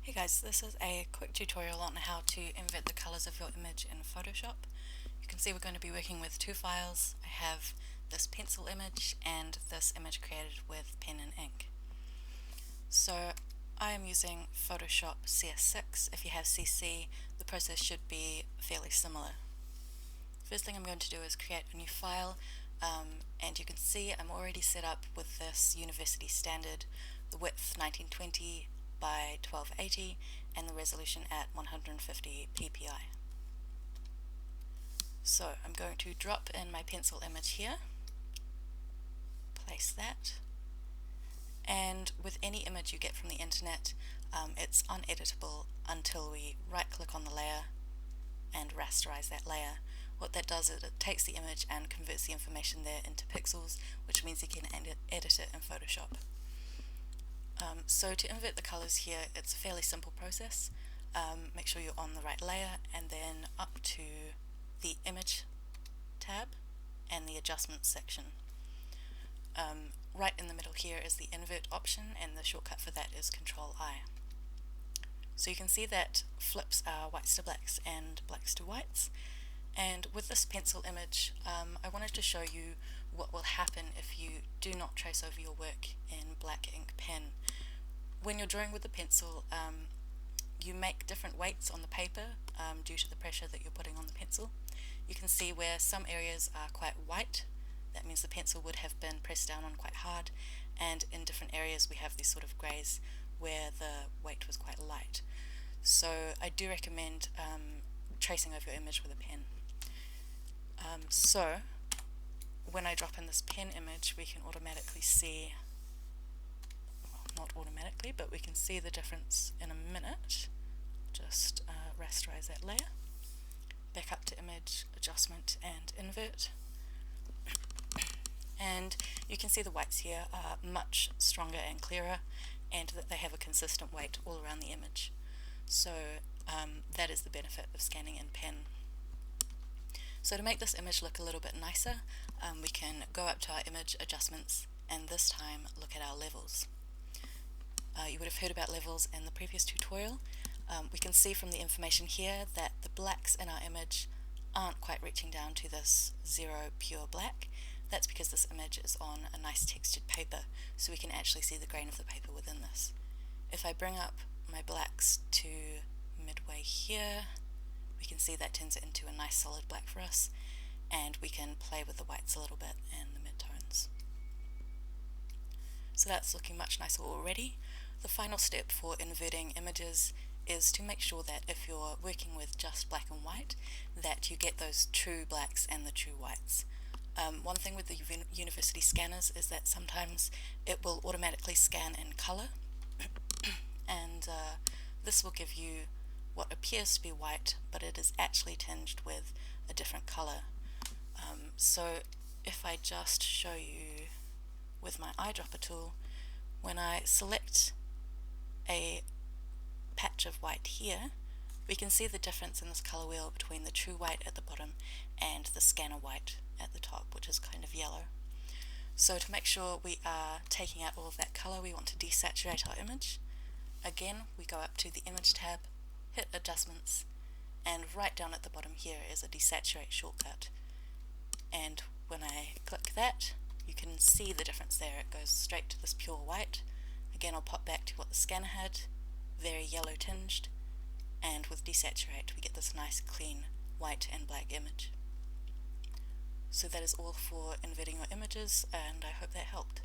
Hey guys, this is a quick tutorial on how to invert the colors of your image in Photoshop. You can see we're going to be working with two files. I have this pencil image and this image created with pen and ink. So I am using Photoshop CS6. If you have CC, the process should be fairly similar. First thing I'm going to do is create a new file, and you can see I'm already set up with this university standard, the width 1920 by 1280 and the resolution at 150 ppi. So I'm going to drop in my pencil image here, place that, and with any image you get from the internet, it's uneditable until we right click on the layer and rasterize that layer. What that does is it takes the image and converts the information there into pixels, which means you can edit it in Photoshop. So to invert the colors here, it's a fairly simple process. Make sure you're on the right layer and then up to the image tab and the adjustments section. Right in the middle here is the invert option, and the shortcut for that is Control-I. So you can see that flips our whites to blacks and blacks to whites. And with this pencil image, I wanted to show you what will happen if you do not trace over your work in black ink pen. When you're drawing with the pencil, you make different weights on the paper due to the pressure that you're putting on the pencil. You can see where some areas are quite white. That means the pencil would have been pressed down on quite hard, and in different areas we have these sort of greys where the weight was quite light. So I do recommend tracing over your image with a pen. So when I drop in this pen image, we can automatically see, well, not automatically, but we can see the difference in a minute. Just rasterize that layer, back up to image, adjustment and invert. And you can see the whites here are much stronger and clearer, and that they have a consistent weight all around the image. So that is the benefit of scanning in pen. So to make this image look a little bit nicer, we can go up to our image adjustments and this time look at our levels. You would have heard about levels in the previous tutorial. We can see from the information here that the blacks in our image aren't quite reaching down to this 0 pure black. That's because this image is on a nice textured paper, so we can actually see the grain of the paper within this. If I bring up my blacks to midway here, we can see that turns it into a nice solid black for us, and we can play with the whites a little bit and the midtones. So that's looking much nicer already. The final step for inverting images is to make sure that if you're working with just black and white, that you get those true blacks and the true whites. One thing with the university scanners is that sometimes it will automatically scan in color, and this will give you what appears to be white, but it is actually tinged with a different color. So if I just show you with my eyedropper tool, when I select a patch of white here, we can see the difference in this color wheel between the true white at the bottom and the scanner white at the top, which is kind of yellow. So to make sure we are taking out all of that color, we want to desaturate our image. Again, we go up to the image tab, hit adjustments, and right down at the bottom here is a desaturate shortcut. And when I click that, you can see the difference there. It goes straight to this pure white. Again, I'll pop back to what the scanner had, very yellow tinged, and with desaturate we get this nice clean white and black image. So that is all for inverting your images, and I hope that helped.